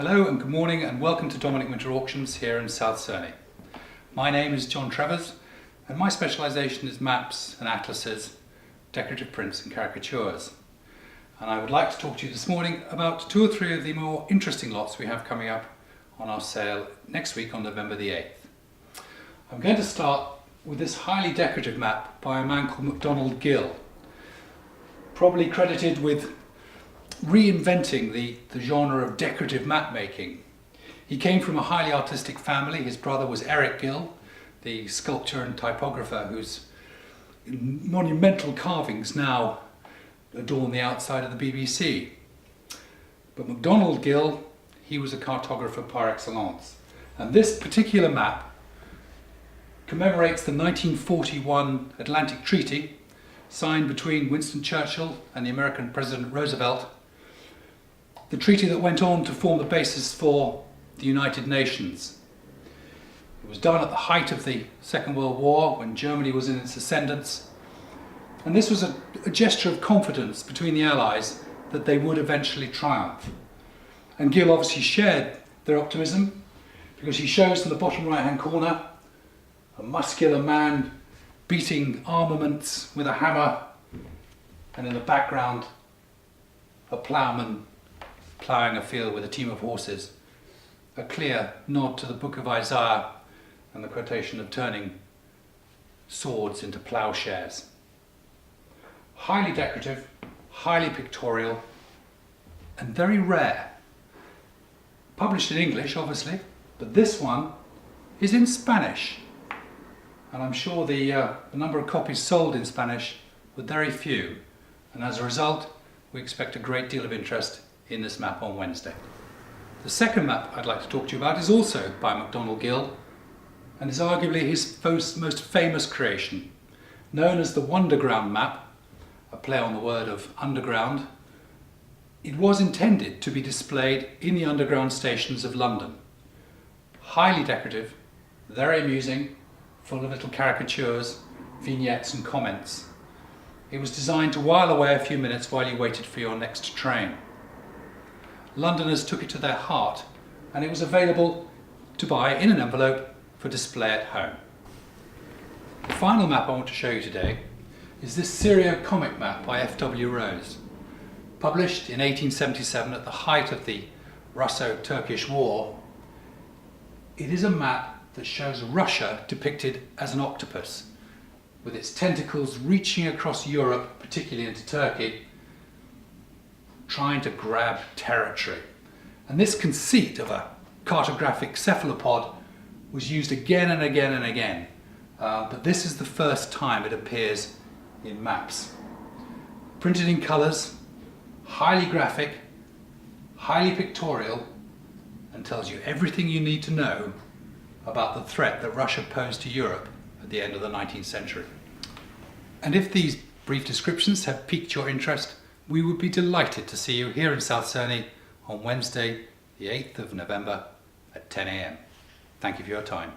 Hello and good morning and welcome to Dominic Winter Auctions here in South Cerney. My name is John Trevers and my specialisation is maps and atlases, decorative prints and caricatures. And I would like to talk to you this morning about two or three of the more interesting lots we have coming up on our sale next week on November the 8th. I'm going to start with this highly decorative map by a man called Macdonald Gill, probably credited with reinventing the genre of decorative map making. He came from a highly artistic family. His brother was Eric Gill, the sculptor and typographer whose monumental carvings now adorn the outside of the BBC. But Macdonald Gill, he was a cartographer par excellence. And this particular map commemorates the 1941 Atlantic Treaty signed between Winston Churchill and the American President Roosevelt. The treaty that went on to form the basis for the United Nations. It was done at the height of the Second World War when Germany was in its ascendance. And this was a gesture of confidence between the Allies that they would eventually triumph. And Gill obviously shared their optimism because he shows in the bottom right hand corner a muscular man beating armaments with a hammer, and in the background a ploughman ploughing a field with a team of horses. A clear nod to the book of Isaiah and the quotation of turning swords into ploughshares. Highly decorative, highly pictorial, and very rare. Published in English, obviously, but this one is in Spanish. And I'm sure the number of copies sold in Spanish were very few. And as a result, we expect a great deal of interest in this map on Wednesday. The second map I'd like to talk to you about is also by Macdonald Gill and is arguably his most famous creation. Known as the Wonderground map, a play on the word of underground, it was intended to be displayed in the underground stations of London. Highly decorative, very amusing, full of little caricatures, vignettes and comments. It was designed to while away a few minutes while you waited for your next train. Londoners took it to their heart and it was available to buy in an envelope for display at home. The final map I want to show you today is this Serio-Comic Map by F.W. Rose. Published in 1877 at the height of the Russo-Turkish War, it is a map that shows Russia depicted as an octopus, with its tentacles reaching across Europe, particularly into Turkey, trying to grab territory. And this conceit of a cartographic cephalopod was used again and again and again, but this is the first time it appears in maps. Printed in colours, highly graphic, highly pictorial, and tells you everything you need to know about the threat that Russia posed to Europe at the end of the 19th century. And if these brief descriptions have piqued your interest, we would be delighted to see you here in South Cerney on Wednesday, the 8th of November at 10 AM. Thank you for your time.